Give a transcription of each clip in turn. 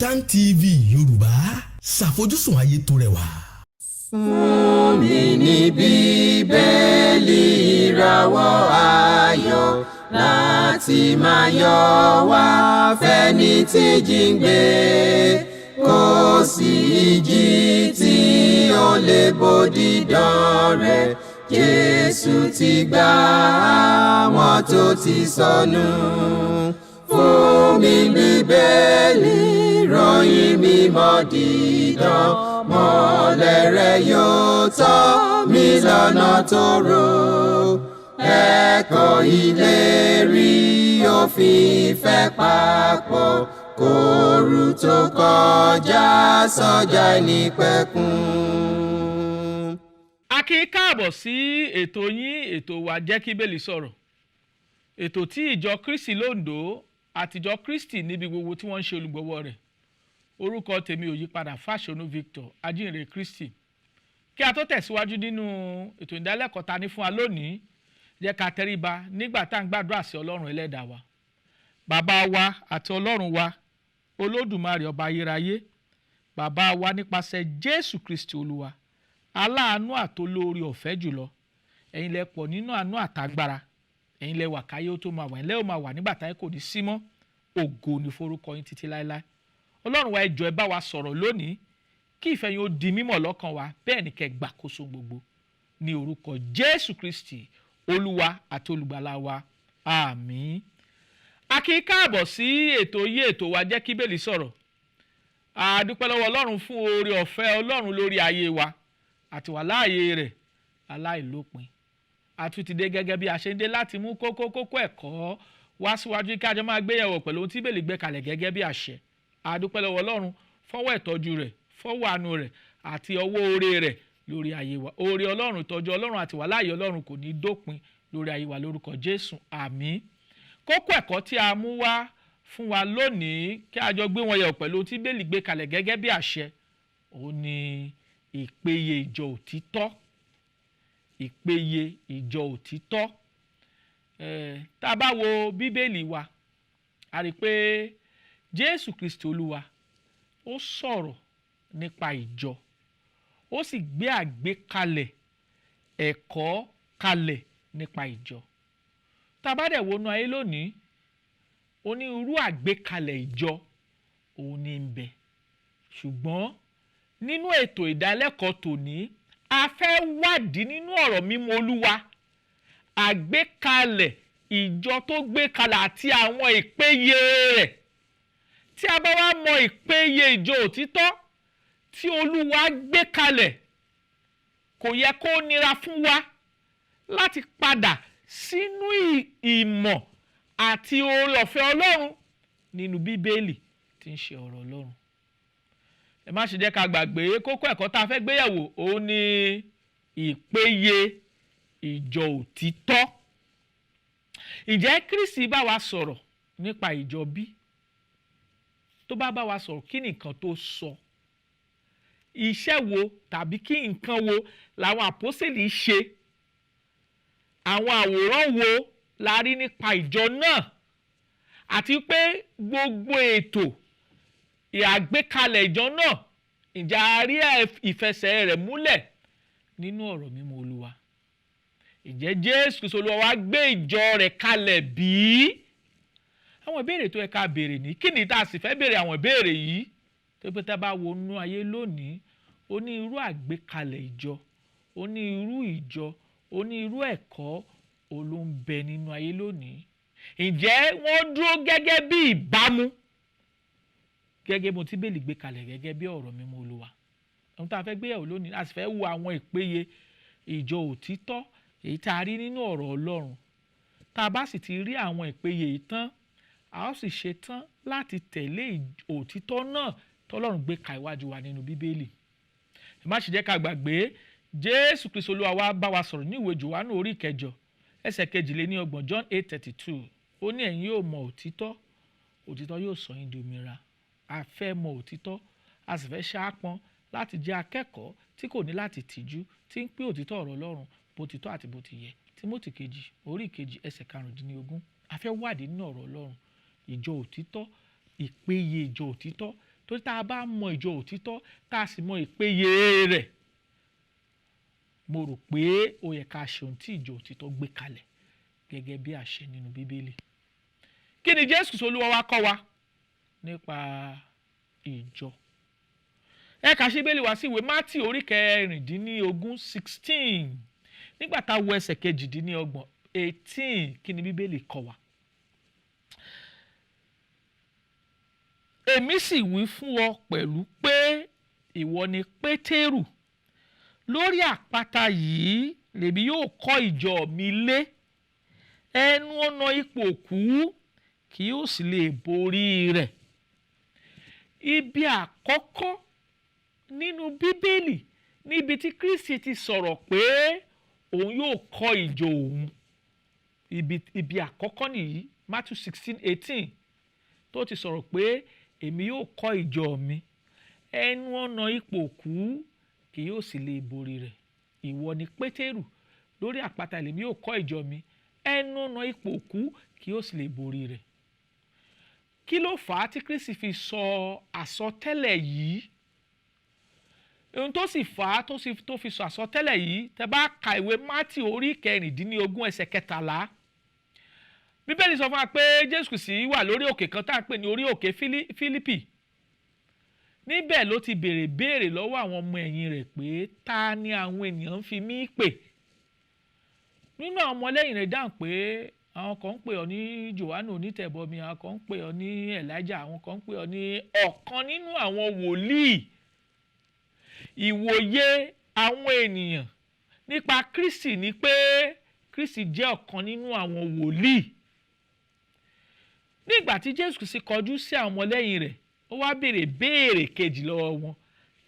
KAFTAN TV Yorùbá ṣàfojúsùn ayé tó rẹwà. Fún mi ní Bíbélì ìràwọ̀ ayọ̀ láti máa yọ̀ wá fẹ́ni tí jíǹgbé, kò sí ìjì tí ó lè bòdì dán rẹ̀. Jésù ti gbà àwọn tó ti sọnù. Fún mi Bíbélì ìròyìn mímọ́ dídán, mọ́lẹ̀ rẹ̀ yóò tọ́ mi lọ́nà tòrò. Ẹ̀kọ́ ìlérí òfin ìfẹ́ papọ̀, kóru tó kọjá sọ́jà ìnípẹ̀kun. A kí i káàbọ̀ sí ètò yín, ètò wa Jeki Bibeli Soro. Ètò tí ìjọ Kristi l'Ondo àtijọ́ Kristi níbi gbogbo tí wọ́n ń ṣe olùgbọ̀wọ́ rẹ̀. Orúkọ tèmi ò yípadà, Fasonu Victor, Ajihinrere Kristi. Kí a tó tẹ̀síwájú nínú ètò ìdálẹ́kọ̀ọ́ ta ní fún wa lónìí, jẹ́ ká tẹríba nígbà tá à ń gbàdúrà sí Ọlọ́run ẹlẹ́dàá wa. Bàbá wa àti Ọlọ́run wa, Olódùmarè ọba ayérayé, bàbá wa nípasẹ̀ Jésù Kristi Olúwa, aláàánú àtolóore ọ̀fẹ́ jùlọ. Ẹ̀yin lẹ pọ̀ nínú àánú àtagbára. Ẹ̀yin lẹ wà káyé ó tó máa wà, ẹ̀yin lẹ ó máa wà nígbà táyé kò ní sí mọ́. Ògo ni forúkọ yín títí láéláé. Ọlọ́run wa ẹ jọ̀ọ́ ẹ bá wa sọ̀rọ̀ lónìí, kí ìfẹ́ yín ó di mímọ̀ lọ́kàn wa, bẹ́ẹ̀ ni kẹ́ gbàkóso gbogbo. Ní orúkọ Jésù Kristi, Olúwa àti olùgbàlà wa. Àmín. A kí i káàbọ̀ sí ètò yìí, ètò wa Jeki Bibeli Soro. A dúpẹ́ lọ́wọ́ Ọlọ́run fún oore ọ̀fẹ́ Ọlọ́run lórí ayé wa àti wà láàyè rẹ̀ aláìlópin. A tún ti dé gẹ́gẹ́ bí a ṣe ń dé láti mú kókó ẹ̀kọ́ wá síwájú kí a jọ máa gbéyẹ̀wò pẹ̀lú ohun tí Bíbélì gbé kalẹ̀ gẹ́gẹ́ bí àṣẹ. A dúpẹ́ lọ́wọ́ Ọlọ́run fọwọ́ ìtọ́jú rẹ̀, fọwọ́ àánú rẹ̀ àti ọwọ́ oore rẹ̀ lórí ayé wa. Oore Ọlọ́run, ìtọ́jú Ọlọ́run àti wà láàyè Ọlọ́run kò ní dópin lórí ayé wa lórúkọ Jésù. Àmín. Kókó ẹ̀kọ́ tí a mú wá fún wa lónìí, kí a jọ gbé wọn yẹ̀wò pẹ̀lú ohun tí Bíbélì gbé kalẹ̀ gẹ́gẹ́ bí àṣẹ, òun ni ìpèyè ìjọ òtítọ́. Ìpèyè ìjọ òtítọ́. Tá a bá wo Bíbélì wa, a rí i pé Jésù Kristi Olúwa ó sọ̀rọ̀ nípa ìjọ, ó sì gbé àgbékalẹ̀ ẹ̀kọ́ kalẹ̀ nípa ìjọ. Tá a bá dẹ̀ wọnú ayé lónìí, onírúurú àgbékalẹ̀ ìjọ òun ní ń bẹ. Ṣùgbọ́n nínú ètò ìdálẹ́kọ̀ọ́ tòní, a fẹ́ wádìí nínú ọ̀rọ̀ mímọ́ Olúwa àgbékalẹ̀ ìjọ tó gbé kalẹ̀ àti àwọn ìpèyè rẹ̀. Tí a bá wá mọ ìpèyè ìjọ òtítọ́ tí Olúwa gbé kalẹ̀, kò yẹ kó nira fún wa láti padà sínú ìmọ̀ àti oore ọ̀fẹ́ Ọlọ́run nínú Bíbélì tí ń ṣe ọ̀rọ̀ Ọlọ́run. Ẹ má ṣe jẹ́ ká gbàgbé kókó ẹ̀kọ́ tá a fẹ́ gbéyẹ̀wò, òun ni ìpèyè ìjọ òtítọ́. Ǹjẹ́ Kristi bá wa sọ̀rọ̀ nípa ìjọ bí? Tó bá wa sọ̀rọ̀, kí ni nǹkan tó sọ? Iṣẹ́ wo tàbí kí nǹkan wo làwọn àpọ́sítélì ṣe? Àwọn àwòrán wo la rí nípa ìjọ náà? Àti pé gbogbo ètò ìgbékalẹ̀ ìjọ náà, ǹjẹ́ a rí ìfẹsẹ̀ rẹ̀ múlẹ̀ nínú ọ̀rọ̀ mímọ́ Olúwa? Ǹjẹ́ Jésù Kristi Olúwa wa gbé ìjọ rẹ̀ kalẹ̀ bí? Àwọn ìbéèrè tó yẹ ká béèrè ní kí ni tá a sì fẹ́ béèrè àwọn ìbéèrè yìí? Tó pé tá a bá wọnú ayé lónìí, ó ní irú àgbékalẹ̀ ìjọ, ó ní irú ìjọ, ó ní irú ẹ̀kọ́ ló ń bẹ nínú ayé lónìí. Ǹjẹ́ wọ́n dúró gẹ́gẹ́ bí ìbámu gẹ́gẹ́ bó tí Bíbélì gbé kalẹ̀ gẹ́gẹ́ bí ọ̀rọ̀ mímọ́ Olúwa? Ohun tá a fẹ́ gbéyẹ̀wò lónìí, a sì fẹ́ wo àwọn ìpèyè ìjọ òtítọ́ èyí tá a rí nínú ọ̀rọ̀ Ọlọ́run. Tá a bá sì ti rí àwọn ìpèyè yìí tán, a ó sì ṣe tán láti tẹ̀lé òtítọ́ náà tọ́lọ́run gbé ka iwájú wa nínú Bíbélì. Ẹ má ṣe jẹ́ ká gbàgbé, Jésù Kristi Olúwa wa bá wa sọ̀rọ̀ ní ìwé Jòhánù orí 8 ẹsẹ̀ 22, John 8:32. Ó ní ẹ̀yin yóò mọ òtítọ́, òtítọ́ yóò sọ yín di òmìnira. A fẹ́ mọ òtítọ́, a sì fẹ́ ṣáápọn láti jẹ́ akẹ́kọ̀ọ́ tí kò ní láti tìjú, tí ń pín òtítọ́ ọ̀rọ̀ Ọlọ́run bó ti tọ́ àti bó ti yẹ. Tímótì 2 orí 2 ẹsẹ̀ 15. A fẹ́ wádìí nínú ọ̀rọ̀ Ọlọ́run ìjọ òtítọ́, ìpèyè ìjọ òtítọ́ torí tá a bá mọ ìjọ òtítọ́ tá a sì mọ ìpéye rẹ̀, mo rò pé ó yẹ ká ṣe ohun tí ìjọ òtítọ́ gbé kalẹ̀ gẹ́gẹ́ bí àṣẹ nínú bíbélì. Kí ni Jésù Olúwa wa kọ́ wa nípa ìjọ? Ẹ kà sí bíbélì wá sí ìwé Mátì orí 16 nígbà tá a wo ẹsẹ̀ 18. Kí ni bíbélì kọ́ wa? Èmi sì wí fún ọ pẹ̀lú pé ìwọ ni Pétérù, lórí àpáta yìí lèmi yóò kọ́ ìjọ mi lé, ẹnu ọ̀nà ipò òkú kì yóò sì lè borí rẹ̀. Ibi àkọ́kọ́ nínú bíbélì níbi tí Kristi ti sọ̀rọ̀ pé òun yóò kọ́ ìjọ òun, ibi àkọ́kọ́ nìyí, Matthew 16:18, tó ti sọ̀rọ̀ pé èmi yóò kọ́ ìjọ mi, ẹnu ọ̀nà ipò òkú kì yóò sì lè borí rẹ̀. Ìwọ ni Pétérù, lórí àpáta lèmi yóò kọ́ ìjọ mi, ẹnu ọ̀nà ipò òkú kì yóò sì lè borí rẹ̀. Kí ló fà á tí Kristi fi sọ àsọtẹ́lẹ̀ yìí? Ohun tó sì fà á tó fi sọ àsọtẹ́lẹ̀ yìí, tẹ́ bá ka ìwé Mátì orí 16 ẹsẹ̀ 13, bíbélì sọ fún wa pé Jésù Kristi wà lórí òkè kan tá à ń pè ní orí òkè Fílípì. Níbẹ̀ ló ti béèrè lọ́wọ́ àwọn ọmọ ẹ̀yìn rẹ̀ pé ta ni àwọn ènìyàn ń fi mí pè? Nínú àwọn ọmọlẹ́yìn rẹ̀ dáhùn pé àwọn kan ń pè ọ́ ní Jòhánù onítẹ̀bọmi, àwọn kan ń pè ọ́ ní Èlíjà, àwọn kan ń pè ọ́ ní ọ̀kan nínú àwọn wòlíì. Ìwòye àwọn ènìyàn nípa Kristi ni pé Kristi jẹ́ ọ̀kan nínú àwọn wòlíì. Nígbà tí Jésù Kristi kọjú sí àwọn ọmọlẹ́yìn rẹ̀, ó wá béèrè kejì lọ́wọ́ wọn: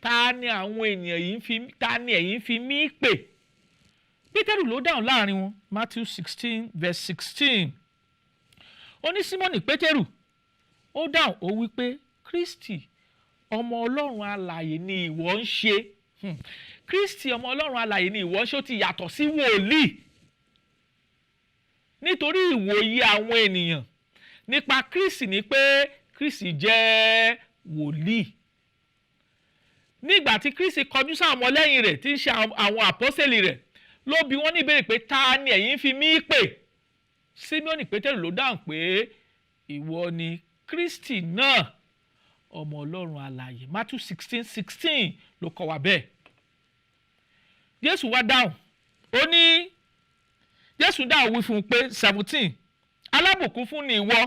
ta ni àwọn ènìyàn yìí ta ni ẹ̀yin fi mí pè? Pétérù ló dáhùn láàrin wọn, Matthew 16:16. Ó ní Símọ́nì Pétérù, ó dáhùn ó wí pé Kristi ọmọ Ọlọ́run alààyè ni ìwọ ń ṣe. Kristi ọmọ Ọlọ́run alààyè ni ìwọ ń ṣe, ó ti yàtọ̀ sí wòlíì. Nítorí ìwòye àwọn ènìyàn nípa Kristi ni pé Kristi jẹ́ wòlíì. Nígbà tí Kristi kọjú sáwọn ọmọlẹ́yìn rẹ̀ tí ń ṣe àwọn àpọ́sẹ̀lì rẹ̀, ló bi wọ́n níbèrè pé ta ni ẹ̀yin fi mí pè? Símọ́nì Pétérù ló dáhùn pé ìwọ ni Kristi náà, ọmọ Ọlọ́run alààyè. Matthew 16:16 ló kọ́ wa bẹ́ẹ̀. Jésù wá dáhùn, ó ní Jésù dáhùn wí fún un pé 17, alábùkún fún ni ìwọ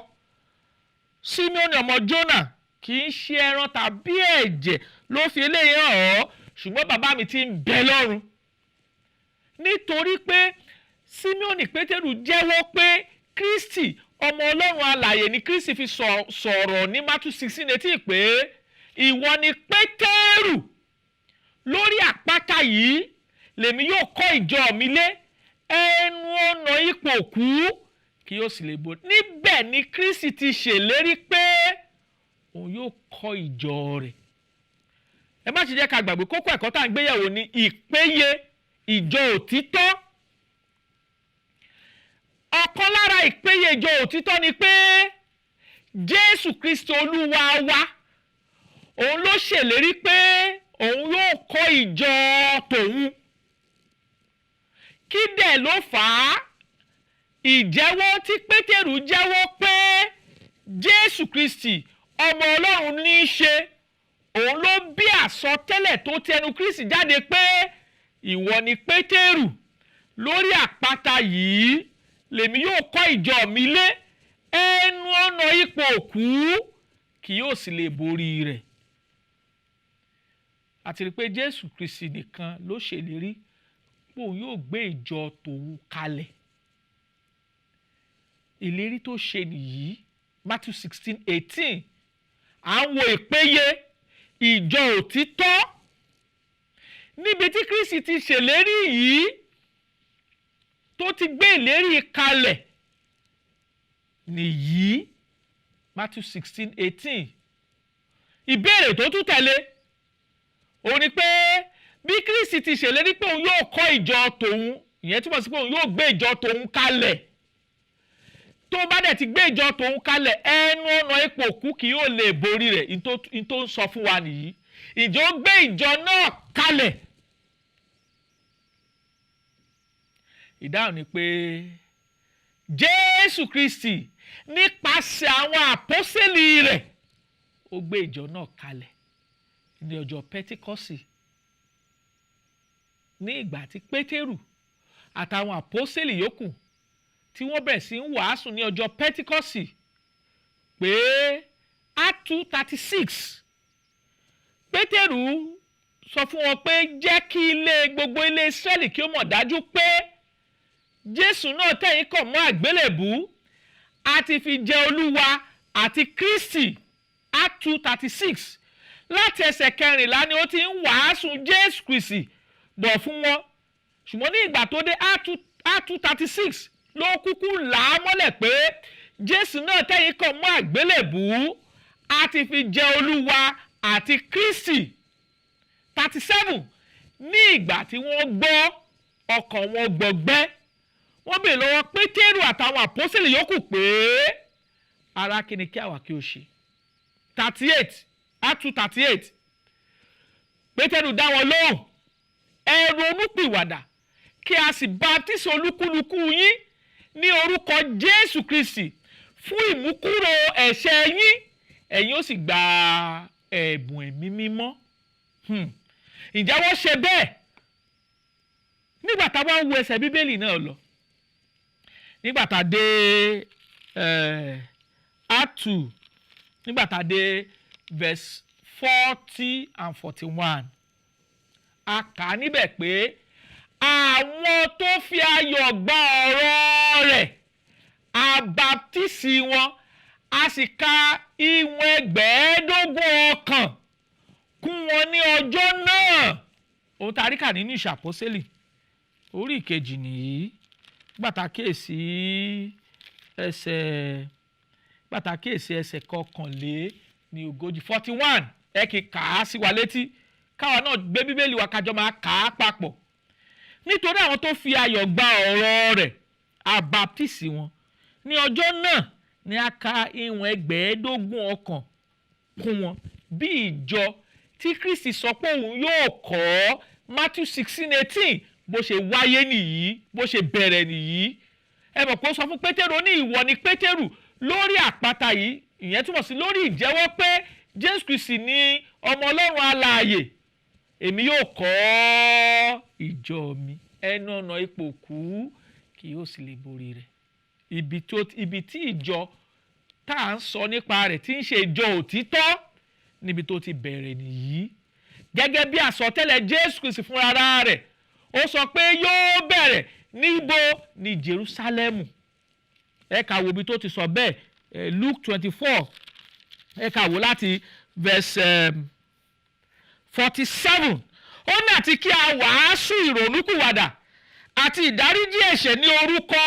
Símọ́nì ọmọ Jónà, kì í ṣe ẹran tàbí ẹ̀jẹ̀ ló fi eléyìí hàn ọ́, ṣùgbọ́n bàbá mi tí ń bẹ lọ́run. Nítorí pé Símọ́nì Pétérù jẹ́wọ́ pé Kristi ọmọ Ọlọ́run alààyè ni Kristi fi sọ̀rọ̀ ní Matthew 16:18 pé ìwọ ni Pétérù, lórí àpáta yìí lèmi yóò kọ́ ìjọ mi lé, ẹnu ọ̀nà ipò òkú kì yóò sì lè borí. Níbẹ̀ ni Kristi ti ṣèlérí pé òun yóò kọ́ ìjọ rẹ̀. Ẹ má ṣe jẹ́ ká gbàgbé kókó ẹ̀kọ́ tá à ń gbéyẹ̀wò ní ìpéye ìjọ òtítọ́. Ọ̀kan lára ìpéye ìjọ òtítọ́ ni pé Jésù Kristi Olúwa wa, òun ló ṣèlérí pé òun yóò kọ́ ìjọ tòun. Kí dẹ̀ ló fà á? Ìjẹ́wọ́ tí Pétérù jẹ́wọ́ pé Jésù Kristi ọmọ Ọlọ́run ní í ṣe, òun ló bí àsọtẹ́lẹ̀ tó tẹnu Kristi jáde pé ìwọ ni Pétérù, lórí àpáta yìí lèmi yóò kọ́ ìjọ mi lé, ẹnu ọ̀nà ipò òkú kì yóò sì lè borí rẹ̀. Àti rí pé Jésù Kristi nìkan ló ṣèlérí pé òun yóò gbé ìjọ tòun kalẹ̀. Ìlérí tó ṣe nìyí, Matthew 16:18. À ń wo ìpéye ìjọ òtítọ́ níbi tí Kristi ti ṣèlérí yìí, tó ti gbé ìlérí kalẹ̀ nìyí, Matthew 16:18. Ìbéèrè tó tún tẹ̀lé òun ni pé bí Kristi ti ṣèlérí pé òun yóò kọ́ ìjọ tòun, ìyẹn túmọ̀ sí pé òun yóò gbé ìjọ tòun kalẹ̀. tó bá dẹ̀ ti gbé ìjọ tòun kalẹ̀ ẹnu ọ̀nà ipò òkú kì yóò lè borí rẹ̀ ní tó ń sọ fún wa nìyí. Ìjọ gbé ìjọ náà kalẹ̀. Ìdáhùn ni pé Jésù Kristi nípasẹ̀ àwọn àpọ́sítélì rẹ̀ ó gbé ìjọ náà kalẹ̀ ní ọjọ́ Pẹ́tíkọ́sì, ní ìgbà tí Pétérù àtàwọn àpọ́sítélì yòókù tí wọ́n bẹ̀rẹ̀ sí ń wàásù ní ọjọ́ Pẹ́tíkọ́sì pé Act 2:36 Pétérù sọ fún wọn pé jẹ́ kí gbogbo ilé Ísírẹ́lì kí ó mọ̀ dájú pé Jésù náà tẹ̀yìn kàn mọ́ àgbélébù àti fi jẹ Olúwa àti Kristi. Act 2:36 láti ẹsẹ̀ 14 ni ó ti ń wàásù Jésù Kristi bọ̀ fún wọn, ṣùgbọ́n ní ìgbà tó dé Act 2:36 ló kúkú là á mọ́lẹ̀ pé Jésù náà tẹ̀yìn kàn mọ́ àgbélébù àti fi jẹ Olúwa àti Kristi. 37 ní ìgbà tí wọ́n gbọ́ ọkàn wọn gbọgbẹ́, wọ́n béèrè lọ́wọ́ Pétérù àtàwọn àpọ́sítélì yòókù pé ará kí ni kí àwa kí ó ṣe. 38 Act 2:38 Pétérù dá wọn lóhùn, ẹ ronúpìwàdà kí a sì baptisi olúkúlùkù yín ní orúkọ Jésù Kristi fún ìmúkúrò ẹ̀ṣẹ̀ yín, ẹ̀yin ó sì gba ẹ̀bùn ẹ̀mí mímọ́. Ǹjẹ́ wọ́n ṣe bẹ́ẹ̀? Nígbà tá a bá ń wo ẹsẹ̀ Bíbélì náà lọ, nígbà tá a dé Act 2, nígbà tá a dé verse 40 and 41, a kà á níbẹ̀ pé àwọn tó fi ayọ̀ gba ọ̀rọ̀ rẹ̀ a baptisi wọn, a sì ka ìwọ̀n 15,000 ọkàn kún wọn ní ọjọ́ náà. Ohun tá a rí kà nínú Ìṣe Àpọ́sítélì orí ìkejì nìyí. Gbàtàkìyèsí ẹsẹ̀ 41 41 ẹ kì í kà á sí wa létí, káwa náà gbé Bíbélì wa kájọ máa kà á papọ̀. Nítorí àwọn tó fi ayọ̀ gba ọ̀rọ̀ rẹ̀ a baptisi wọn, ní ọjọ́ náà ni a ka ìwọ̀n 15,000 ọkàn kún wọn bí ìjọ tí Kristi sọ pé òun yóò kọ́. Matthew 16:18 bó ṣe wáyé nìyí, bó ṣe bẹ̀rẹ̀ nìyí. Ẹ mọ̀ pé ó sọ fún Pétérù, ní ìwọ ni Pétérù lórí àpáta yìí, ìyẹn túmọ̀ sí lórí ìjẹ́wọ́ pé Jésù Kristi ni ọmọ Ọlọ́run alààyè, èmi yóò kọ́ ìjọ mi, ẹnu ọ̀nà ipò òkú kì yóò sì lè borí rẹ̀. Ibi tí ìjọ tá à ń sọ nípa rẹ̀ tí ń ṣe ìjọ òtítọ́ níbi tó ti bẹ̀rẹ̀ nìyí. Gẹ́gẹ́ bí àsọtẹ́lẹ̀ Jésù Kristi fúnra rẹ̀, ó sọ pé yóò bẹ̀rẹ̀ níbo ní Jerúsálẹ́mù. Ẹ kà wo ibi tó ti sọ bẹ́ẹ̀, Luke 24, ẹ kà wo láti verse 47. Ó ní àti kí a wàásù ìrònúkúwàdà àti ìdáríjì ẹ̀ṣẹ̀ ní orúkọ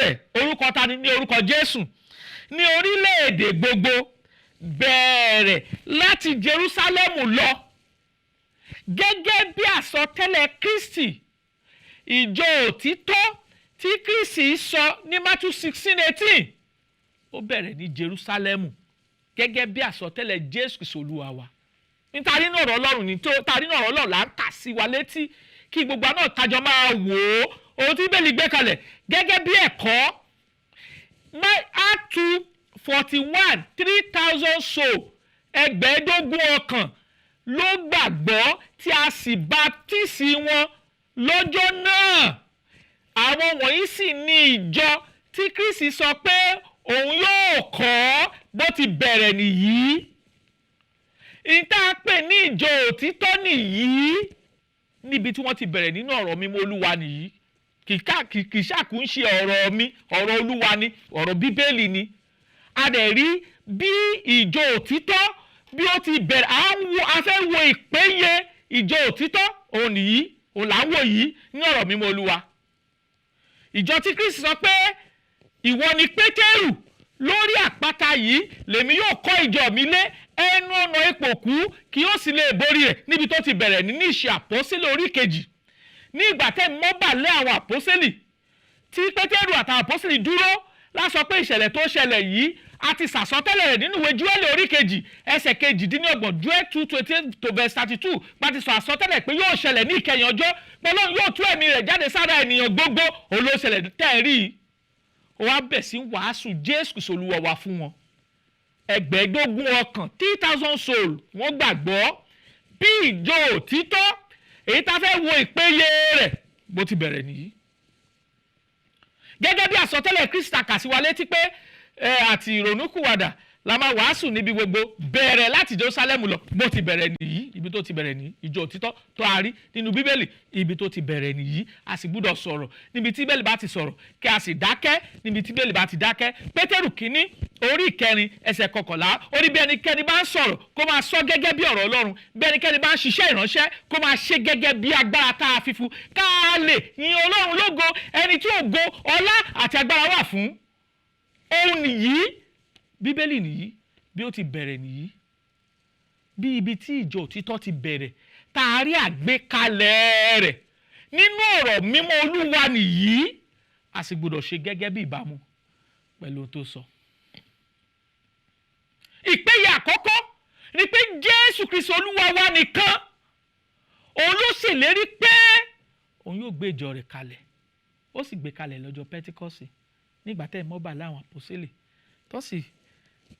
rẹ̀. Orúkọ ta ni? Ní orúkọ Jésù. Ní orílẹ̀-èdè gbogbo, bẹ̀rẹ̀ láti Jerúsálẹ́mù lọ. Gẹ́gẹ́ bí àsọtẹ́lẹ̀ Kristi, ìjọ òtítọ́ tí Kristi sọ ní Matthew 16:18 ó bẹ̀rẹ̀ ní Jerúsálẹ́mù gẹ́gẹ́ bí àsọtẹ́lẹ̀ Jésù Kristi Olúwa wa. Nítorí náà ọ̀rọ̀ Ọlọ́run ní torí náà ọ̀rọ̀ Ọlọ́run là ń kà sí wa létí kí gbogbo náà kájọ máa wò ó ohun tí Bíbélì gbé kalẹ̀ gẹ́gẹ́ bí ẹ̀kọ́. Act 2:41 3,000 souls, 15,000 ọkàn ló gbàgbọ́ tí a sì baptisi wọn lọ́jọ́ náà. Àwọn wọ̀nyí sì ní ìjọ tí Kristi sọ pé òun yóò kọ́ bó ti bẹ̀rẹ̀ nìyí. Ìta pè ní ìjọ òtítọ́ nìyí, níbi tí wọ́n ti bẹ̀rẹ̀ nínú ọ̀rọ̀ mímọ́ Olúwa nìyí. Kì í ṣàkún ṣe ọ̀rọ̀ mi, ọ̀rọ̀ Olúwa ni, ọ̀rọ̀ Bíbélì ni. A dẹ̀ rí bí ìjọ òtítọ́ bí ó ti bẹ̀rẹ̀. A fẹ́ wo ìpéye ìjọ òtítọ́ òun nìyí, òun là ń wò yìí ní ọ̀rọ̀ mímọ́ Olúwa. Ìjọ tí Kristi sọ pé ìwọ ni Pétérù, lórí àpáta yìí lèmi yóò kọ́ ìjọ mi lé, ẹnu ọ̀nà ipò òkú kì yóò sì lè borí rẹ̀, níbi tó ti bẹ̀rẹ̀ ní Ìṣe Àpọ́sítélì orí kejì. Ní ìgbà tẹ́ mọ́ bà lé àwọn àpọ́sítélì tí Pétérù àtàwọn àpọ́sítélì dúró lásọ pé ìṣẹ̀lẹ̀ tó ṣẹlẹ̀ yìí a ti sàsọtẹ́lẹ̀ rẹ̀ nínú ìwé Jóẹ́lì orí kejì ẹsẹ̀ kejìdínlọ́gbọ̀n Jóẹ́lì 2:28 to verse 32 pàtí sọ àsọtẹ́lẹ̀ pé yóò ṣẹlẹ̀ ní ìkẹyìn ọjọ́ pẹ̀lú yóò tú ẹ̀mí rẹ̀ jáde sára ènìyàn gbogbo olóṣẹlẹ̀ tẹ́ẹ̀rí ó wá bẹ̀ sí wàásù Jésù Kristi Olúwa wa fún wọn. ẹgbẹ̀ẹ́dógún ọkàn 3,000 soul wọ́n gbàgbọ́ bí ìjọ òtítọ́ èyí tá a fẹ́ wo ìpéye rẹ̀ bó ti bẹ̀rẹ̀ nìyí. gẹ́gẹ́ bí àsọtẹ́lẹ̀ Kristi kà sí wa létí pé àti ìrònúkúwàdà la máa wàásù níbi gbogbo bẹ̀rẹ̀ láti Jerusalem lọ bó ti bẹ̀rẹ̀ nìyí ibi tó ti bẹ̀rẹ̀ nìyí ìjọ òtítọ́ tó a rí nínú Bíbélì ibi tó ti bẹ̀rẹ̀ nìyí a sì gbúdọ̀ sọ̀rọ̀ níbi tí Bíbélì bá ti sọ̀rọ̀ kí a sì dákẹ́ níbi tí Bíbélì bá ti dákẹ́. Pétérù kínní orí ìkẹrin ẹsẹ̀ kọkànlá ó ní bí ẹnikẹ́ni bá ń sọ̀rọ̀ kó máa sọ gẹ́gẹ́ bí ọ̀rọ̀ Ọlọ́run bí ẹnikẹ́ni bá ń ṣiṣẹ́ ìránṣẹ́ kó máa ṣe gẹ́gẹ́ bí agbára tá a fi fún ká lè yin Ọlọ́run lógo ẹni tí ògo ọlá àti agbára wà fún. òun nìyí Bíbélì nìyí bí ó ti bẹ̀rẹ̀ nìyí bí ibi tí ìjọ òtítọ́ ti bẹ̀rẹ̀ tá a rí àgbékalẹ̀ rẹ̀ nínú ọ̀rọ̀ mímọ́ Olúwa nìyí a sì gbọ́dọ̀ ṣe gẹ́gẹ́ bí ìbámu pẹ̀lú ohun tó sọ. ìpéye àkọ́kọ́ ni pé Jésù Kristi Olúwa wa nìkan òun ló ṣèlérí pé òun yóò gbé ìjọ rẹ̀ kalẹ̀ ó sì gbé kalẹ̀ lọ́jọ́ Pẹ́tíkọ́sì nígbà tẹ́ mọ́bà láwọn àpọ́sítélì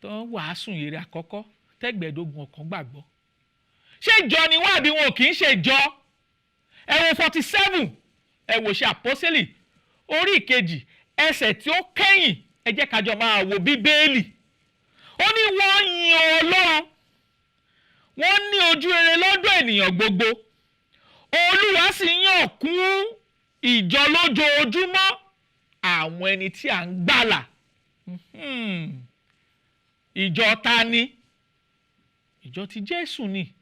tó ń wàásù ìrere àkọ́kọ́ tẹ́gbẹ̀ẹ́dógún ọkàn gbàgbọ́. ṣé ìjọ ni wọ́n àbí wọn ò kì í ṣe ìjọ? ẹ wo 47 ẹ wò ṣe àpọ́sítélì orí ìkejì ẹsẹ̀ tí ó kẹ́yìn ẹ jẹ́ ká jọ máa wo Bíbélì. ó ní wọ́n yin Ọlọ́run wọ́n ní ojú rere lọ́dọ̀ ènìyàn gbogbo Olúwa sì yàn kún ìjọ lójoojúmọ́ àwọn ẹni tí à ń gbàlà. ìjọ ta ni? ìjọ ti Jésù ni.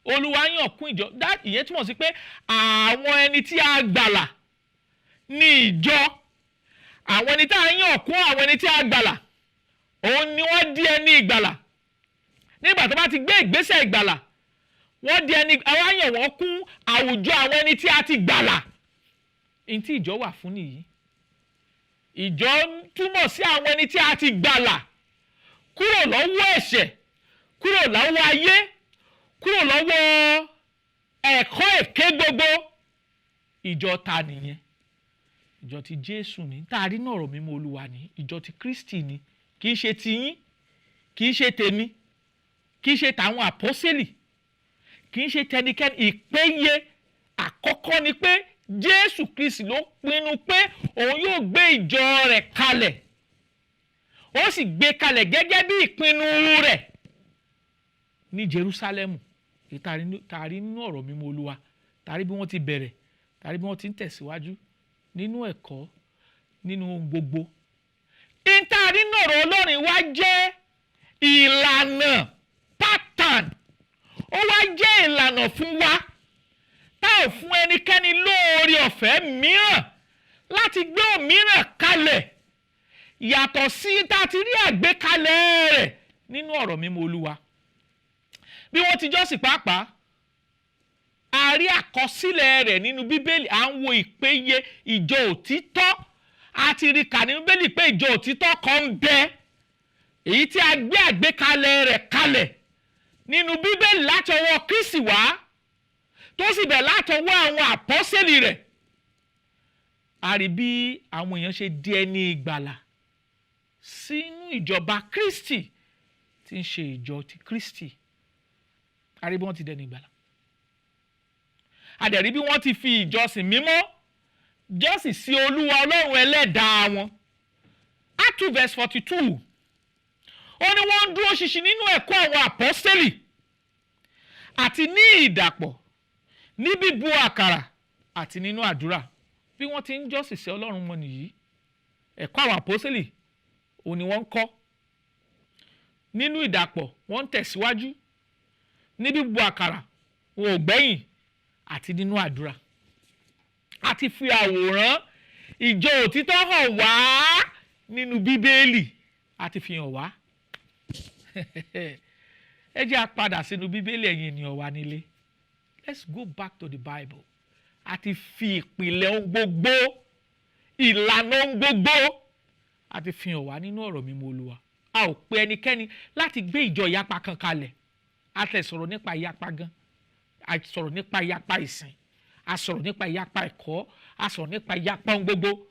Olúwa yàn kún ìjọ ìyẹn túmọ̀ sí pé àwọn ẹni tí a gbàlà ní ìjọ àwọn ẹni tá a yàn kún àwọn ẹni tí a gbàlà òun ni wọ́n di ẹni ìgbàlà nígbà tó bá ti gbé ìgbésẹ̀ ìgbàlà wọ́n di ẹni àwọn yàn wọ́n kún àwùjọ àwọn ẹni tí a ti gbàlà. ní tí ìjọ wà fún nìyí. ìjọ túmọ̀ sí àwọn ẹni tí a ti gbàlà kúrò lọ́wọ́ ẹ̀ṣẹ̀ kúrò lọ́wọ́ ayé kúrò lọ́wọ́ ẹ̀kọ́ èké gbogbo. ìjọ ta nìyẹn? ìjọ ti Jésù ni tá a rí náà ọ̀rọ̀ mímọ́ Olúwa ni ìjọ ti Kristi ni kì í ṣe tiyín kì í ṣe tèmi kì í ṣe tàwọn àpọ́sítélì kì í ṣe tẹnikẹ́ni. ìpéye àkọ́kọ́ ni pé Jésù Kristi ló pinnu pé òun yóò gbé ìjọ rẹ̀ kalẹ̀ ó sì gbé kalẹ̀ gẹ́gẹ́ bí ìpinnu rẹ̀ ní Jerúsálẹ́mù. tàrí nínú ọ̀rọ̀ mímọ́ Olúwa tàrí bí wọ́n ti bẹ̀rẹ̀ tàrí bí wọ́n ti ń tẹ̀síwájú nínú ẹ̀kọ́ nínú gbogbo. ìtàrí nínú ọ̀rọ̀ Ọlọ́run wá jẹ́ ìlànà pattern ó wá jẹ́ ìlànà fún wa tá ò fún ẹnikẹ́ni lóore ọ̀fẹ́ mìíràn láti gbé òmíràn kalẹ̀ yàtọ̀ sí tá a ti rí àgbékalẹ̀ rẹ̀ nínú ọ̀rọ̀ mímọ́ Olúwa. bí wọ́n ti jọ́sìn pàápàá a rí àkọsílẹ̀ rẹ̀ nínú Bíbélì à ń wo ìpéye ìjọ òtítọ́ a ti rí kà nínú Bíbélì pé ìjọ òtítọ́ kan ń bẹ èyí tí a gbé àgbékalẹ̀ rẹ̀ kalẹ̀ nínú Bíbélì láti ọwọ́ Kristi wá tó sì bẹ̀ láti ọwọ́ àwọn àpọ́sítélì rẹ̀. a rí bí àwọn èèyàn ṣe di ẹni ìgbàlà sínú ìjọba Kristi tí ń ṣe ìjọ ti Kristi. a rí bí wọ́n ti dẹni ìgbàlà. a dẹ̀ rí bí wọ́n ti fi ìjọsìn mímọ́ jọ́sìn sí Olúwa Ọlọ́run ẹlẹ́dàá wọn. Act 2 verse 42 ó ní wọ́n ń dúró ṣinṣin nínú ẹ̀kọ́ àwọn àpọ́sítélì àti ní ìdàpọ̀ ní bíbu àkàrà àti nínú àdúrà. bí wọ́n ti ń jọ́sìn sí Ọlọ́run wọn nìyí ẹ̀kọ́ àwọn àpọ́sítélì òun ni wọ́n ń kọ́ nínú ìdàpọ̀ wọ́n ń tẹ̀síwájú ní bíbu àkàrà wọn ò gbẹ́yìn àti nínú àdúrà. a ti fi àwòrán ìjọ òtítọ́ hàn wá nínú Bíbélì a ti fi hàn wá. ẹ jẹ́ a padà sínú Bíbélì ẹ̀yin ènìyàn wa nílé. Let's go back to the Bible. a ti fi ìpìlẹ̀ ohun gbogbo ìlànà ohun gbogbo a ti fi hàn wá nínú ọ̀rọ̀ mímọ́ Olúwa. A ò pe ẹnikẹ́ni láti gbé ìjọ ìyapa kan kalẹ̀. A tẹ̀ sọ̀rọ̀ nípa ìyapa gan, a sọ̀rọ̀ nípa ìyapa ìsìn, a sọ̀rọ̀ nípa ìyapa ẹ̀kọ́, a sọ̀rọ̀ nípa ìyapa ohun gbogbo.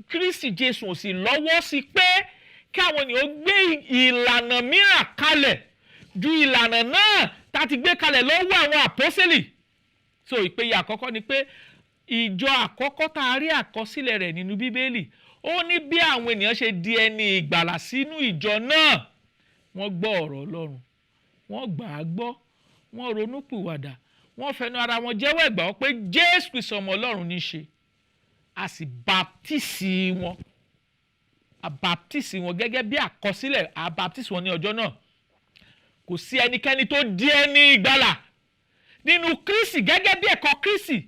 Kristi Jésù ò sì lọ́wọ́ sí pé kí àwọn ènìyàn gbé ìlànà mìíràn kalẹ̀ ju ìlànà náà tá a ti gbé kalẹ̀ lọ́wọ́ àwọn àpọ́sítélì. So ìpèyè àkọ́kọ́ ni pé ìjọ àkọ́kọ́ tá a rí àkọsílẹ̀ rẹ̀ nínú Bíbélì, ó ní bí àwọn ènìyàn ṣe di ẹni ìgbàlà sínú ìjọ náà. Wọ́n gbọ́ ọ̀rọ̀ Ọlọ́run, wọ́n gbà á gbọ́, wọ́n ronúpìwàdà, wọ́n fẹnu ara wọn jẹ́wọ́ ìgbàgbọ́ pé Jésù Kristi ọmọ Ọlọ́run ní í ṣe. A sì baptisi wọn, gẹ́gẹ́ bí àkọsílẹ̀, a baptisi wọn ní ọjọ́ náà. Kò sí ẹnikẹ́ni tó di ẹni ìgbàlà nínú Kristi gẹ́gẹ́ bí ẹ̀kọ́ Kristi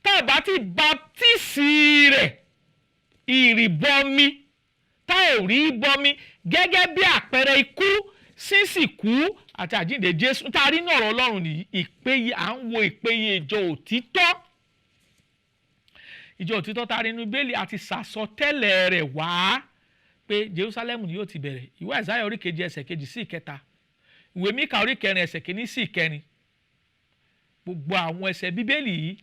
tá a bá ti baptisi rẹ̀, ìrìbọmi tá ò rí bọmi gẹ́gẹ́ bí àpẹẹrẹ ikú, sísìkú àti àjíǹde Jésù. Tá a rí ní ọ̀rọ̀ Ọlọ́run nìyí. Ìpèyè, à ń wo ìpèyè ìjọ òtítọ́. Ìjọ òtítọ́ tá a rí nínú Bíbélì àti sàsọtẹ́lẹ̀ rẹ̀ wá pé Jerusalem ni yóò ti bẹ̀rẹ̀. Ìwé Àìsáyà orí 2 ẹsẹ̀ 2 sí 3, ìwé Míkà orí 4 ẹsẹ̀ 1 sí 4. Gbogbo àwọn ẹsẹ̀ Bíbélì yìí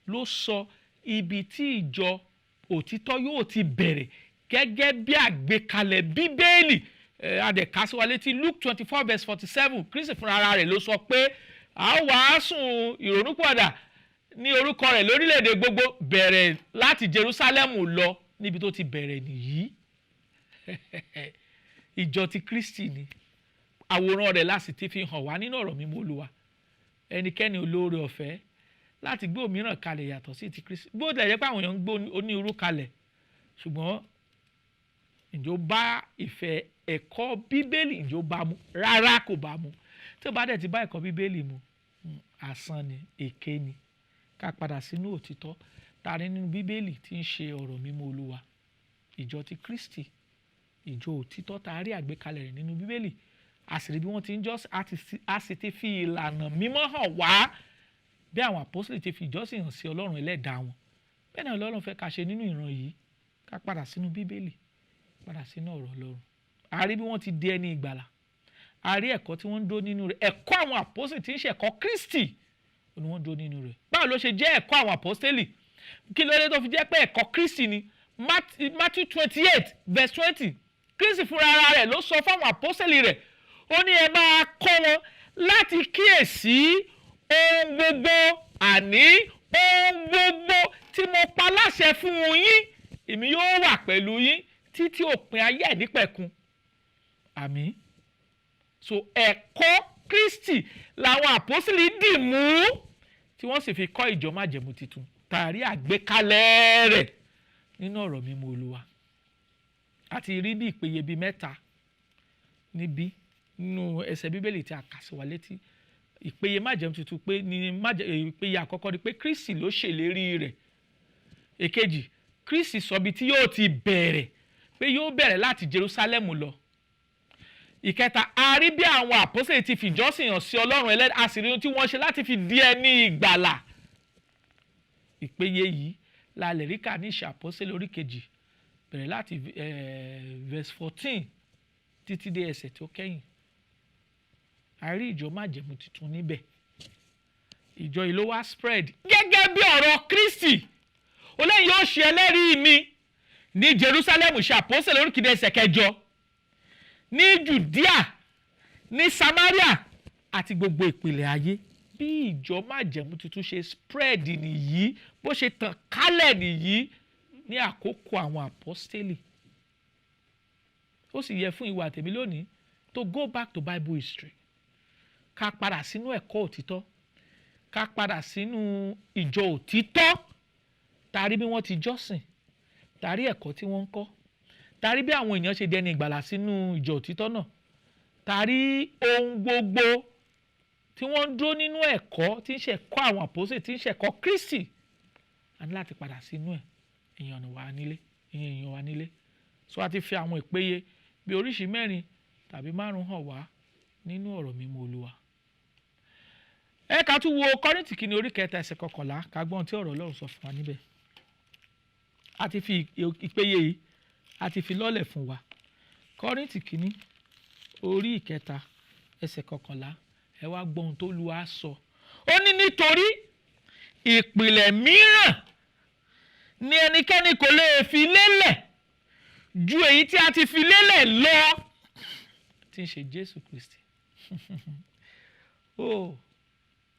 ló sọ ibi tí ìjọ òtítọ́ yóò ti bẹ̀rẹ̀ gẹ́gẹ́ bí àgbékalẹ̀ Bíbélì. Adẹ̀kásíwá létí Luke 24 verse 47. Kristi fúnra ara rẹ̀ ló sọ pé a wàásù ìrònúpìwàdà ní orúkọ rẹ̀ lórílẹ̀‐èdè gbogbo bẹ̀rẹ̀ láti Jerusalem lọ. Níbi tó ti bẹ̀rẹ̀ nìyí. Ìjọ ti Kristi ni. Àwòrán rẹ̀ láti ti fi hàn wá nínú ọ̀rọ̀ mímọ́ Olúwa. Ẹnikẹ́ni olóore ọ̀fẹ́ láti gbé òmíràn kalẹ̀ yàtọ̀ sí ti Kristi. Bó tilẹ̀ jẹ́ pé àwọn èèyàn ń gbé onírúurú kalẹ̀, ṣùgbọ́n ǹjẹ́ ó bá ìfẹ́ ẹ̀kọ́ Bíbélì, ǹjẹ́ ó bá mu? Rárá, kò bá mu. Tí ó bá dẹ̀ ti bá ẹ̀kọ́ Bíbélì mu, asán ni, èké ni. Ká padà sínú òtítọ́ tá a rí nínú Bíbélì tí ń ṣe ọ̀rọ̀ mímọ́ Olúwa. Ìjọ ti Kristi, ìjọ òtítọ́ tá a rí àgbékalẹ̀ rẹ̀ nínú Bíbélì. A sì rí bí wọ́n ti ń jọ́sìn, a sì ti fi ìlànà mímọ́ hàn wá bí àwọn àpọ́sítélì ti fi ìjọ́sìn hàn sí Ọlọ́run ẹlẹ́dàá wọn. Bẹ́ẹ̀ náà Ọlọ́run fẹ́ ká ṣe nínú ìran yìí. Ká padà sínú Bíbélì, padà sínú ọ̀rọ̀ Ọlọ́run. A rí bí wọ́n ti di ẹni ìgbàlà. A rí ẹ̀kọ́ tí wọ́n ń dó nínú rẹ̀. Ẹ̀kọ́ àwọn àpọ́sítélì tí ń ṣe ẹ̀kọ́ Kristi ni wọ́n ń dó nínú rẹ̀. Báwo ló ṣe jẹ́ ẹ̀kọ́ àwọn àpọ́sítélì? Kí ló dé tó fi jẹ́ pé ẹ̀kọ́ Kristi ni? Matthew 28 verse 20. Kristi fúnra ara rẹ̀ ló sọ fáwọn àpọ́sítélì rẹ̀. Ó ní ẹ máa kọ́ wọn láti kíyèsí ohun gbogbo, àní ohun gbogbo tí mo pa láṣẹ fún yín. Èmi yóò wà pẹ̀lú yín títí òpin ayé àìnípẹ̀kun. Àmín. So ẹ̀kọ́ Kristi làwọn àpọ́sítélì dì mú tí wọ́n sì fi kọ́ ìjọ májẹ̀mú titun. Tàrí àgbékalẹ̀ rẹ̀ nínú ọ̀rọ̀ mímọ́ Olúwa. Àti rí bí ìpèyè bíi 3 níbí nínú ẹsẹ̀ Bíbélì tí a kà sí wa létí. Ìpèyè májẹ̀mú titun pé ní ìpèyè àkọ́kọ́ ni pé Kristi ló ṣèlérí rẹ̀. Èkejì, Kristi sọ bí tí yóò ti bẹ̀rẹ̀ pé yóò bẹ̀rẹ̀ láti Jerusalem lọ. Ìkẹta, a rí bí àwọn àpọ́sítélì ti fi ìjọ́sìn hàn sí Ọlọ́run ẹlẹ́dàá, a sì rí ohun tí wọ́n ṣe láti fi di ẹni ìgbàlà. Ìpèyè yìí la lè rí kà ní Ìṣe Àpọ́sítélì orí 2 bẹ̀rẹ̀ láti verse 14 títí dé ẹsẹ̀ tó kẹ́yìn. A rí ìjọ májẹ̀mú tuntun níbẹ̀. Ìjọ yìí ló wá spread gẹ́gẹ́ bí ọ̀rọ̀ Kristi. Ó lẹ́yìn yóò ṣe ẹlẹ́rìí mi ní Jerusalem, Ìṣe Àpọ́sítélì orí 2 ẹsẹ̀ 8, ní Judea, ní Samaria àti gbogbo ìpìlẹ̀ ayé. Bí ìjọ májẹ̀mú tuntun ṣe spread nìyí, bó ṣe tàn kálẹ̀ nìyí ní àkókò àwọn àpọ́sítélì. Ó sì yẹ fún ìwà tèmi lónìí to go back to Bible history. Ká padà sínú ẹ̀kọ́ òtítọ́. Ká padà sínú ìjọ òtítọ́. Tàrí bí wọ́n ti jọ́sìn. Tàrí ẹ̀kọ́ tí wọ́n ń kọ́. Tàrí bí àwọn èèyàn ṣe dẹni ìgbàlà sínú ìjọ òtítọ́ náà. Tàrí ohun gbogbo tí wọ́n ń dúró nínú ẹ̀kọ́ tí ń ṣe ẹ̀kọ́ àwọn àpọ́sítélì tí ń ṣe ẹ̀kọ́ Kristi. A ní láti padà sínú ẹ̀. Èèyàn wa nílé. So a ti fi àwọn ìpèyè bí oríṣìí 4 tàbí 5 hàn wá nínú ọ̀rọ̀ mímọ́ Olúwa. Ẹ ká tún wo Kọ́ríńtì kìíní orí 3 ẹsẹ̀ 11 ká gbọ́n tí ọ̀rọ̀ Ọlọ́run sọ fún wa níbẹ̀. A ti fi ìpèyè yìí a ti fi lọ́lẹ̀ fún wa. Kọ́ríńtì kìíní orí 3 ẹsẹ̀ 11 ẹ wá gbọ́ ohun tó Olúwa sọ. Ó ní nítorí ìpìlẹ̀ mìíràn ni ẹnikẹ́ni kò lè fi lélẹ̀ ju èyí tí a ti fi lélẹ̀ lọ, tí ń ṣe Jésù Kristi.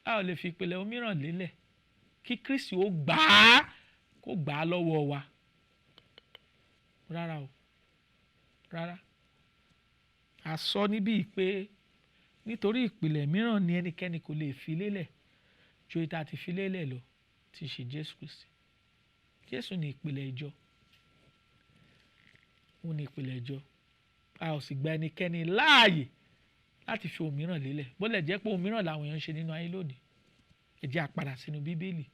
A ò lè fi ìpìlẹ̀ mìíràn lélẹ̀ kí Kristi ó kó gbà á lọ́wọ́ wa. Rárá o, rárá. A sọ níbí pé nítorí ìpìlẹ̀ mìíràn ni ẹnikẹ́ni kò lè fi lélẹ̀ ju èyí tí a ti fi lélẹ̀ lọ, tí ń ṣe Jésù Kristi. Jésù ni ìpìlẹ̀ ìjọ. Ó ní ìpìlẹ̀ ìjọ. A ò sì gba ẹnikẹ́ni láàyè láti fi ohun mìíràn lélẹ̀. Bó lè jẹ́ pé ohun mìíràn làwọn èèyàn ń ṣe nínú ayé lónìí. Ẹ jẹ́ a padà sínú Bíbélì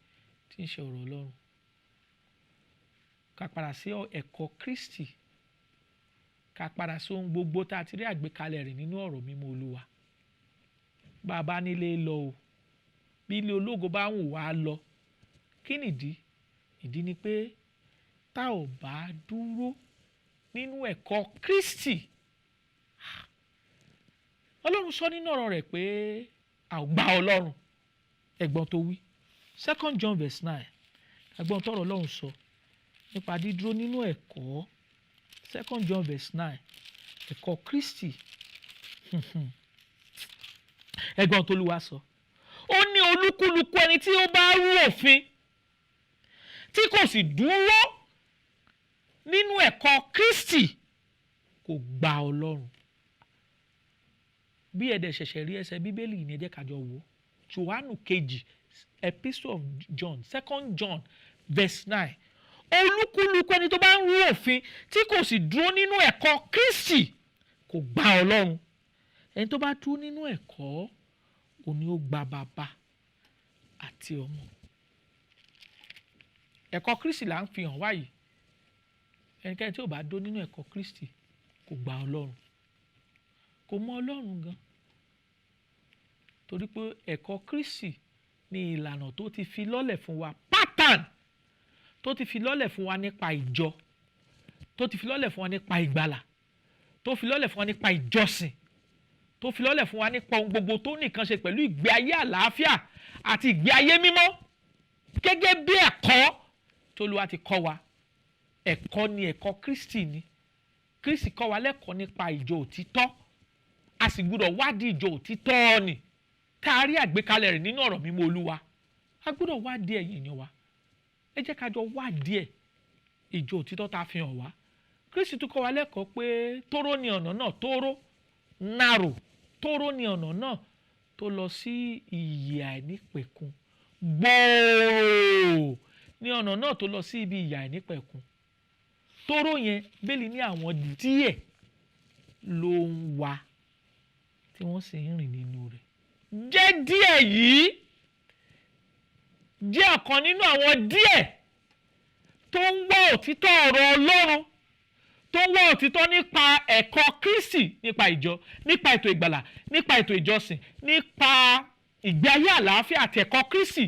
tí ń ṣe ọ̀rọ̀ Ọlọ́run. Ká padà sí ẹ̀kọ́ Kristi. Ká padà sí ohun gbogbo tá a ti rí àgbékalẹ̀ rẹ̀ nínú ọ̀rọ̀ mímọ́ Olúwa. Bàbá nílé lọ o. Bí ilé ológo bá ń wù wá lọ. Kí nìdí? Ìdí ni pé tá ò bá dúró nínú ẹ̀kọ́ Kristi. Ọlọ́run sọ nínú ọ̀rọ̀ rẹ̀ pé a ò gba Ọlọ́run. Ẹ̀gbọ́n tó wí 2 John verse 9. Ẹ̀gbọ́n tọ̀rọ̀ Ọlọ́run sọ nípa dídúró nínú ẹ̀kọ́ 2 John verse 9. Ẹ̀kọ́ Kristi. Ẹ̀gbọ́n tó Olúwa sọ. Ó ní olúkúlùkù ẹni tí ó bá rú òfin tí kò sì dúró nínú ẹ̀kọ́ Kristi kò gba Ọlọ́run. Bí ẹ̀dẹ̀ ṣẹ̀ṣẹ̀ rí ẹsẹ̀ Bíbélì ní ẹ jẹ́ ká jọ wò. Jòhánù kejì Epistle of John 2 John verse 9. Olúkúlùkù ẹni tó bá ń rú òfin tí kò sì dúró nínú ẹ̀kọ́ Kristi kò gba Ọlọ́run. Ẹni tó bá dúró nínú ẹ̀kọ́ òun ni ó gba bàbá àti ọmọ. Ẹ̀kọ́ Kristi là ń fi hàn wáyìí. Ẹnikẹ́ni tí ò bá dúró nínú ẹ̀kọ́ Kristi kò gba Ọlọ́run. Kò mọ Ọlọ́run gan. Torí pé ẹ̀kọ́ Kristi ni ìlànà tó ti fi lọ́lẹ̀ fún wa, pattern tó ti fi lọ́lẹ̀ fún wa nípa ìjọ, tó ti fi lọ́lẹ̀ fún wa nípa ìgbàlà, tó fi lọ́lẹ̀ fún wa nípa ìjọsìn, tó fi lọ́lẹ̀ fún wa nípa ohun gbogbo tó nìkan ṣe pẹ̀lú ìgbé ayé àlàáfíà àti ìgbé ayé mímọ́. Gẹ́gẹ́ bí ẹ̀kọ́ tó Olúwa ti kọ́ wa. Ẹ̀kọ́ ni ẹ̀kọ́ Kristi ni. Kristi kọ́ wa lẹ́kọ̀ọ́ nípa ìjọ òtítọ́. A sì gbọ́dọ̀ wádìí ìjọ òtítọ́ ni. Ká rí àgbékalẹ̀ rẹ̀ nínú ọ̀rọ̀ mímọ́ Olúwa. A gbọ́dọ̀ wádìí ẹ̀yin èèyàn wa. Ẹ jẹ́ ká jọ wádìí ẹ̀. Ìjọ òtítọ́ tá a fi hàn wá. Kristi tún kọ́ wa lẹ́kọ̀ọ́ pé tóró ni ọ̀nà náà, tóró narrow, tóró ni ọ̀nà náà tó lọ sí ìyè àìnípẹ̀kun. Gbòòrò ni ọ̀nà náà tó lọ sí ibi ìyè àìnípẹ̀kun. Tóró yẹn Bíbélì ní àwọn díẹ̀ ló ń wá tí wọ́n sì ń rìn nínú rẹ̀. Jẹ́ díẹ̀ yìí jẹ́ ọ̀kan nínú àwọn díẹ̀ tó ń wá òtítọ́ ọ̀rọ̀ Ọlọ́run, tó ń wá òtítọ́ nípa ẹ̀kọ́ Kristi, nípa ìjọ, nípa ètò ìgbàlà, nípa ètò ìjọsìn, nípa ìgbé ayé àlàáfíà àti ẹ̀kọ́ Kristi.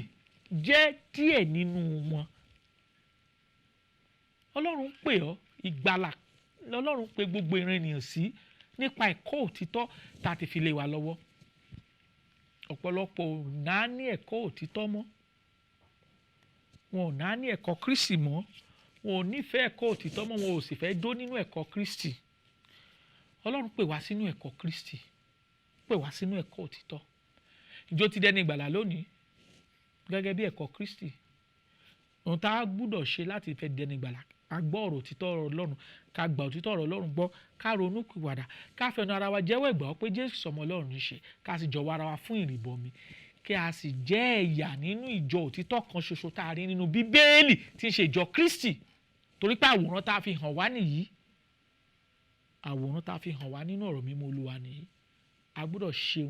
Jẹ́ díẹ̀ nínú wọn. Ọlọ́run pè ọ́ ìgbàlà, Ọlọ́run pè gbogbo ìran ènìyàn sí nípa ẹ̀kọ́ òtítọ́ tá a ti fi lé wa lọ́wọ́. Ọ̀pọ̀lọpọ̀ ò náání ẹ̀kọ́ òtítọ́ mọ́. Wọn ò náání ẹ̀kọ́ Kristi mọ́. Wọn ò nífẹ̀ẹ́ ẹ̀kọ́ òtítọ́ mọ́. Wọn ò sì fẹ́ dó nínú ẹ̀kọ́ Kristi. Ọlọ́run pè wá sínú ẹ̀kọ́ Kristi. Pè wá sínú ẹ̀kọ́ òtítọ́. Ìjọ ti dẹni ìgbàlà lónìí gẹ́gẹ́ bí ẹ̀kọ́ Kristi. Ohun tá a gbúdọ̀ ṣe láti fẹ́ dẹni ìgbàlà, ká gbọ́ ọ̀rọ̀ òtítọ́ ọ̀rọ̀ Ọlọ́run, ká gba òtítọ́ ọ̀rọ̀ Ọlọ́run gbọ́, ká ronú pìwàdà, ká fẹnu ara wa jẹ́wọ́ ìgbàgbọ́ pé Jésù sọmọ Ọlọ́run ní ṣe, ká sì jọ̀wọ́ ara wa fún ìrìbọmi, kí a sì jẹ́ ẹ̀yà nínú ìjọ òtítọ́ kan ṣoṣo tá a rí nínú Bíbélì tí ń ṣe ìjọ Kristi. Torí pé àwòrán tá a fi hàn wá nìyí. Àwòrán tá a fi hàn wá nínú ọ̀rọ̀ mímọ́ Olúwa nìyí. A gbọ́dọ̀ ṣe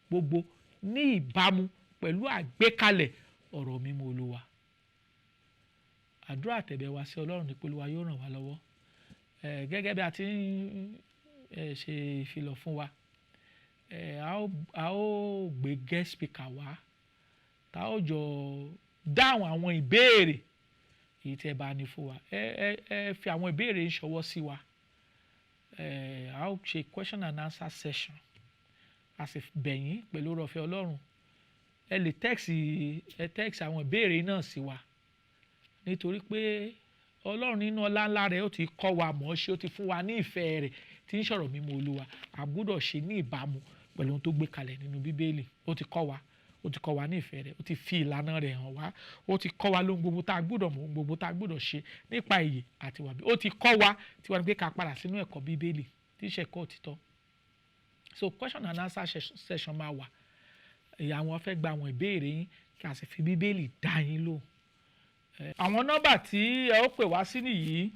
gbogbo ní ìbámu pẹ̀lú àgbékalẹ̀ ọ̀rọ̀ mímọ́ Olúwa. Àdúrà tẹ̀bẹ̀ wá sí Ọlọ́run ní pé Olúwa yóò ràn wá lọ́wọ́. Gẹ́gẹ́ bí a ti ń ṣe ìfilọ̀ fún wa, a ó gbé guest speaker wá tá ó jọ dáhùn àwọn ìbéèrè èyí tí ẹ bá ní fún wa ẹ fi àwọn ìbéèrè ń ṣọwọ́ sí wa a ó ṣe question and answer session a sì bẹ̀yìn pẹ̀lú oore ọ̀fẹ́ Ọlọ́run ẹ lè text àwọn ìbéèrè náà sí wa nítorí pé Ọlọ́run nínú ọlá ńlá rẹ̀ ó ti kọ́ wa mọ̀ ṣe ó ti fún wa ní ìfẹ́ rẹ̀ tí ń sọ̀rọ̀ mímọ́ Olúwa a gbọ́dọ̀ ṣe ní ìbámu pẹ̀lú ohun tó gbé kalẹ̀ nínú Bíbélì ó ti kọ́ wa ní ìfẹ́ rẹ̀ ó ti fi ìlànà rẹ̀ hàn wá ó ti kọ́ wa lóhun gbogbo tá a gbọ́dọ̀ mọ̀ ohun gbogbo tá a gbọ́dọ̀ ṣe nípa ìyè àti ìwà bí ó ti kọ́ wa tí wọ́n ní pé ká padà sínú ẹ̀kọ́ Bíbélì tí í ṣe ẹ̀kọ́ òtítọ́. So question and answer session máa wà àwọn fẹ́ gba àwọn ìbéèrè yín kí a sì fi Bíbélì dá yín lò. Àwọn nọ́mbà tí ẹ ó pè wá sí nìyí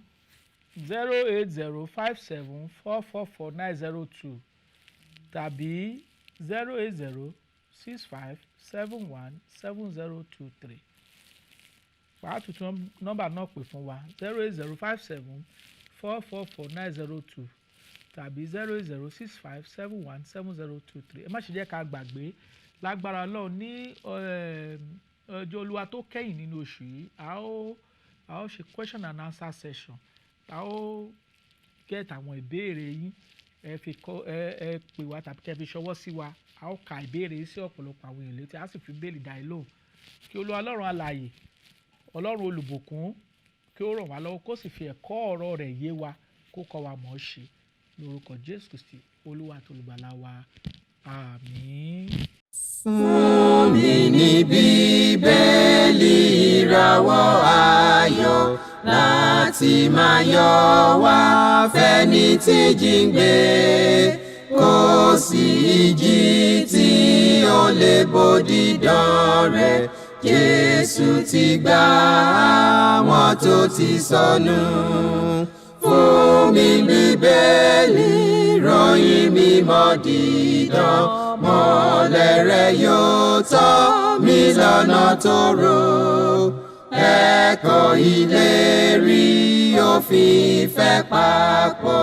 08057444902 tàbí 08065717023. Wàá tuntun nọ́mbà náà pè fún wa 08057444902 tàbí 08065717023. Ẹ má ṣe jẹ́ ká gbàgbé lágbára Ọlọ́run ní ọjọ́ Olúwa tó kẹ́yìn nínú oṣù yìí a ó ṣe question and answer session a ó get àwọn ìbéèrè yín ẹ pè wá tàbí kẹ́ fi ṣọwọ́ sí wa a ó ka ìbéèrè sí ọ̀pọ̀lọpọ̀ àwọn èèyàn létí a sì fi Bíbélì dá lóhùn kí Olúwa Ọlọ́run alààyè Ọlọ́run olùbùkún kí ó ràn wá lọ́wọ́ kó sì fi ẹ̀kọ́ ọ̀rọ̀ rẹ̀ yé wa kó kọ́ wa mọ̀ ọ́ ṣe lórúkọ Jésù Kristi Olúwa àti olùgbàlà wa àmín. Fún mi ní Bíbélì ìràwọ̀ ayọ̀ láti máa yọ wá fẹ́ni tí jíǹgbé kò sí ìjì tí ó lè bòdì dán rẹ̀ Jésù ti gbà àwọn tó ti sọnù. Fún mi Bíbélì ìròyìn mímọ́ dídán mọ́lẹ̀ rẹ̀ yóò tọ́ mi lọ́nà tóóró. Ẹ̀kọ́ ìlérí òfin ìfẹ́ papọ̀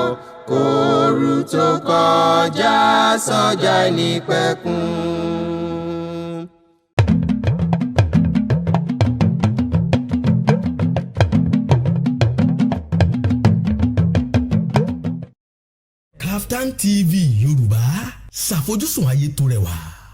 kóòrù tó kọjá sọ́jà ìnípẹ̀kun. KAFTAN TV Yorùbá ṣàfojúsùn ayé tó rẹwà.